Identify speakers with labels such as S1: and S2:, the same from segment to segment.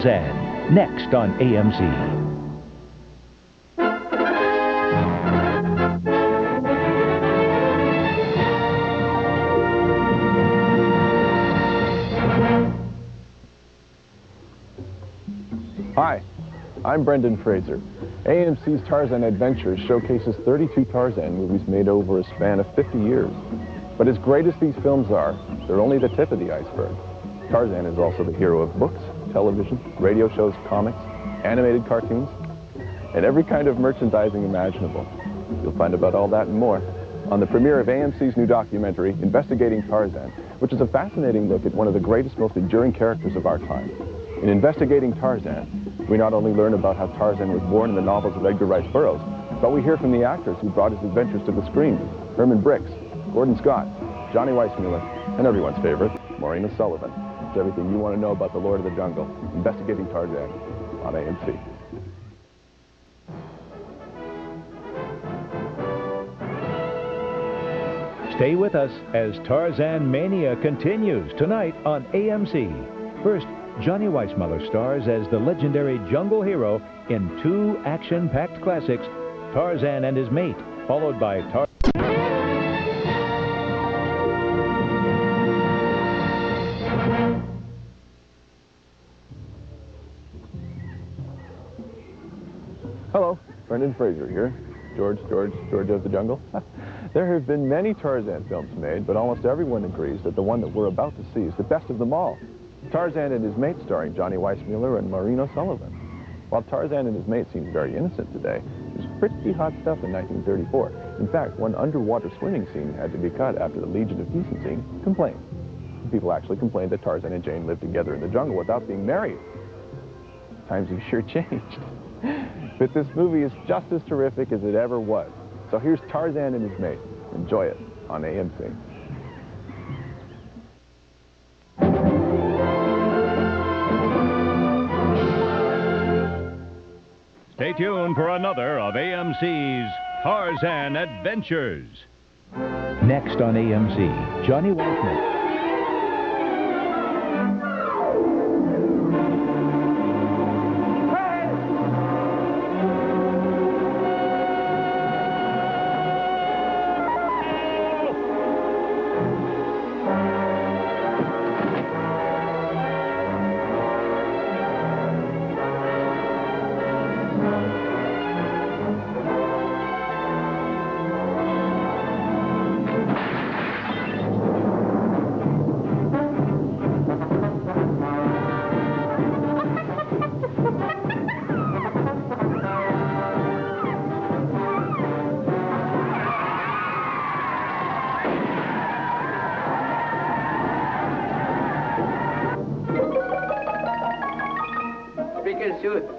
S1: Tarzan, next on AMC.
S2: Hi, I'm Brendan Fraser. AMC's Tarzan Adventures showcases 32 Tarzan movies made over a span of 50 years. But as great as these films are, they're only the tip of the iceberg. Tarzan is also the hero of books, television, radio shows, comics, animated cartoons, and every kind of merchandising imaginable. You'll find about all that and more on the premiere of AMC's new documentary, Investigating Tarzan, which is a fascinating look at one of the greatest, most enduring characters of our time. In Investigating Tarzan, we not only learn about how Tarzan was born in the novels of Edgar Rice Burroughs, but we hear from the actors who brought his adventures to the screen: Herman Brix, Gordon Scott, Johnny Weissmuller, and everyone's favorite, Maureen Sullivan. It's everything you want to know about the Lord of the Jungle, Investigating Tarzan, on AMC.
S1: Stay with us as Tarzan Mania continues tonight on AMC. First, Johnny Weissmuller stars as the legendary jungle hero in two action-packed classics, Tarzan and His Mate, followed by Tarzan.
S2: Hello, Brendan Fraser here. George of the Jungle. There have been many Tarzan films made, but almost everyone agrees that the one that we're about to see is the best of them all. Tarzan and His Mate, starring Johnny Weissmuller and Maureen Sullivan. While Tarzan and His Mate seems very innocent today, it was pretty hot stuff in 1934. In fact, one underwater swimming scene had to be cut after the Legion of Decency complained. People actually complained that Tarzan and Jane lived together in the jungle without being married. Times have sure changed. But this movie is just as terrific as it ever was. So here's Tarzan and His Mate. Enjoy it on AMC.
S1: Stay tuned for another of AMC's Tarzan Adventures. Next on AMC, Johnny Weissmuller.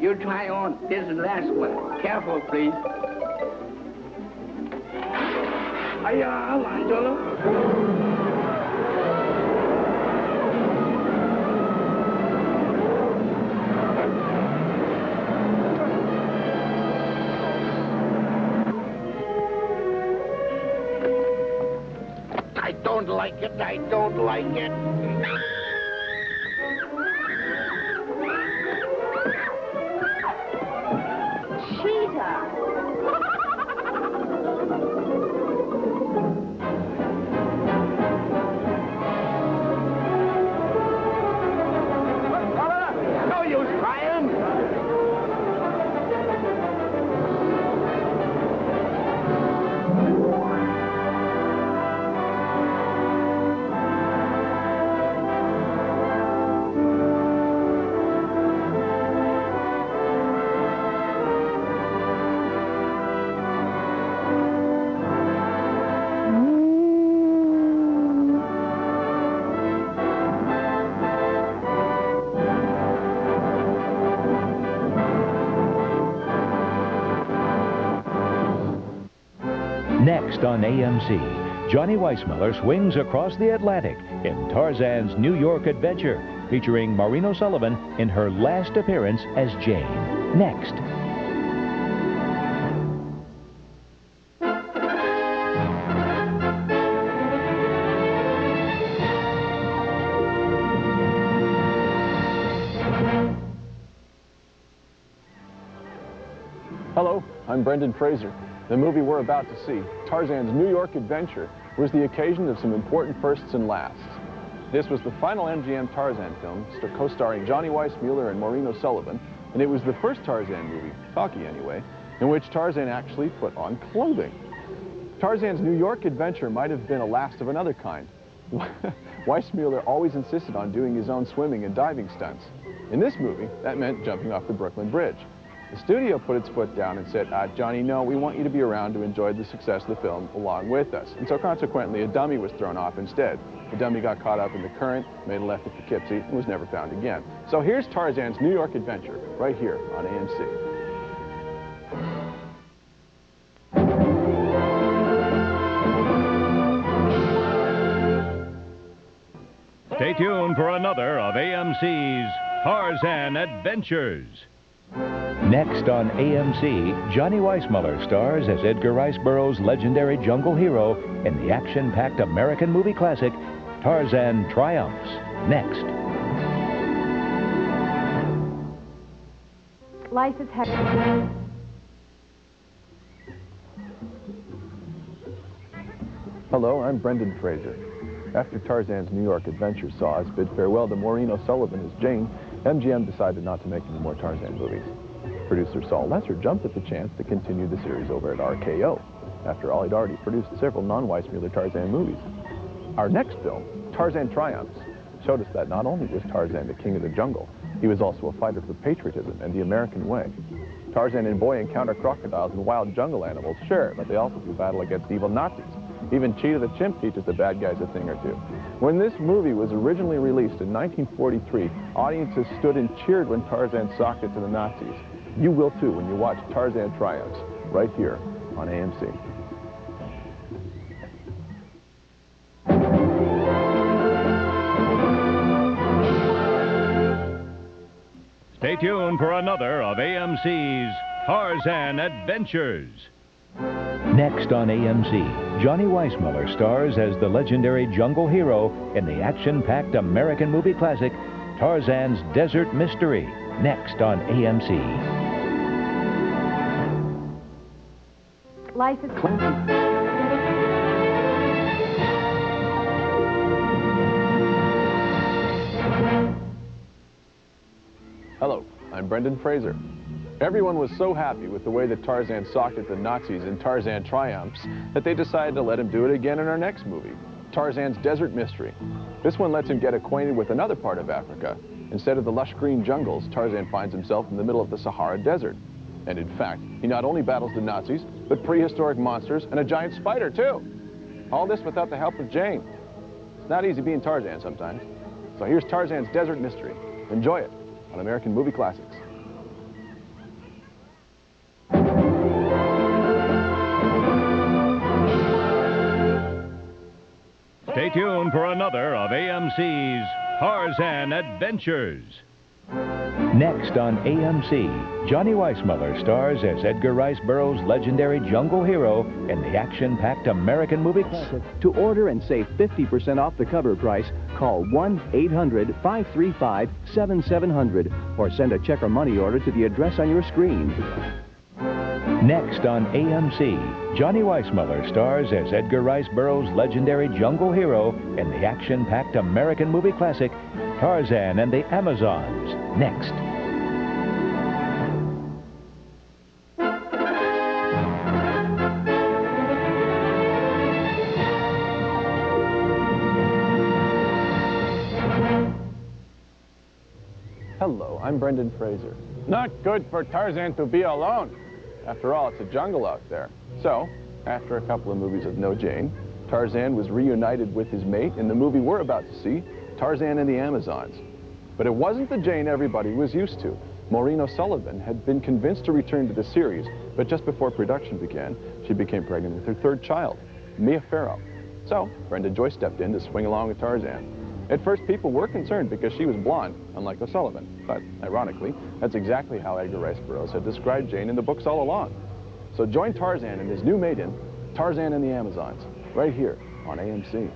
S3: You try on. This is the last one. Careful, please. 哎呀，拦着了。I don't like it. I don't like it. No use trying.
S1: Next on AMC, Johnny Weissmuller swings across the Atlantic in Tarzan's New York adventure, featuring Maureen Sullivan in her last appearance as Jane. Next.
S2: Hello, I'm Brendan Fraser. The movie we're about to see, Tarzan's New York Adventure, was the occasion of some important firsts and lasts. This was the final MGM Tarzan film, co-starring Johnny Weissmuller and Maureen O'Sullivan, and it was the first Tarzan movie, talkie anyway, in which Tarzan actually put on clothing. Tarzan's New York Adventure might have been a last of another kind. Weissmuller always insisted on doing his own swimming and diving stunts. In this movie, that meant jumping off the Brooklyn Bridge. The studio put its foot down and said, Johnny, no, we want you to be around to enjoy the success of the film along with us. And so consequently, a dummy was thrown off instead. The dummy got caught up in the current, made a left at Poughkeepsie, and was never found again. So here's Tarzan's New York Adventure, right here on AMC.
S1: Stay tuned for another of AMC's Tarzan Adventures. Next on AMC, Johnny Weissmuller stars as Edgar Rice Burroughs' legendary jungle hero in the action-packed American movie classic, Tarzan Triumphs. Next.
S4: Life is hectic.
S2: Hello, I'm Brendan Fraser. After Tarzan's New York Adventure saw us bid farewell to Maureen O'Sullivan as Jane, MGM decided not to make any more Tarzan movies. Producer Saul Lesser jumped at the chance to continue the series over at RKO. After all, he'd already produced several non-Weissmuller Tarzan movies. Our next film, Tarzan Triumphs, showed us that not only was Tarzan the king of the jungle, he was also a fighter for patriotism and the American way. Tarzan and Boy encounter crocodiles and wild jungle animals, sure, but they also do battle against evil Nazis. Even Cheetah the chimp teaches the bad guys a thing or two. When this movie was originally released in 1943, audiences stood and cheered when Tarzan socked it to the Nazis. You will too when you watch Tarzan Triumphs, right here on AMC.
S1: Stay tuned for another of AMC's Tarzan Adventures. Next on AMC, Johnny Weissmuller stars as the legendary jungle hero in the action-packed American movie classic, Tarzan's Desert Mystery. Next on AMC.
S4: Life is clunky.
S2: Hello, I'm Brendan Fraser. Everyone was so happy with the way that Tarzan socked at the Nazis in Tarzan Triumphs that they decided to let him do it again in our next movie, Tarzan's Desert Mystery. This one lets him get acquainted with another part of Africa. Instead of the lush green jungles, Tarzan finds himself in the middle of the Sahara Desert. And in fact, he not only battles the Nazis, but prehistoric monsters and a giant spider too. All this without the help of Jane. It's not easy being Tarzan sometimes. So here's Tarzan's Desert Mystery. Enjoy it on American Movie Classics.
S1: Stay tuned for another of AMC's Tarzan Adventures. Next on AMC, Johnny Weissmuller stars as Edgar Rice Burroughs' legendary jungle hero in the action-packed American movie classic.
S5: To order and save 50% off the cover price, call 1-800-535-7700 or send a check or money order to the address on your screen.
S1: Next on AMC, Johnny Weissmuller stars as Edgar Rice Burroughs' legendary jungle hero in the action-packed American movie classic, Tarzan and the Amazons. Next.
S2: Hello, I'm Brendan Fraser. Not good for Tarzan to be alone. After all, it's a jungle out there. So, after a couple of movies with no Jane, Tarzan was reunited with his mate in the movie we're about to see, Tarzan and the Amazons. But it wasn't the Jane everybody was used to. Maureen O'Sullivan had been convinced to return to the series, but just before production began, she became pregnant with her third child, Mia Farrow. So, Brenda Joy stepped in to swing along with Tarzan. At first, people were concerned because she was blonde, unlike O'Sullivan. But, ironically, that's exactly how Edgar Rice Burroughs had described Jane in the books all along. So join Tarzan and his new maiden, Tarzan and the Amazons, right here on AMC.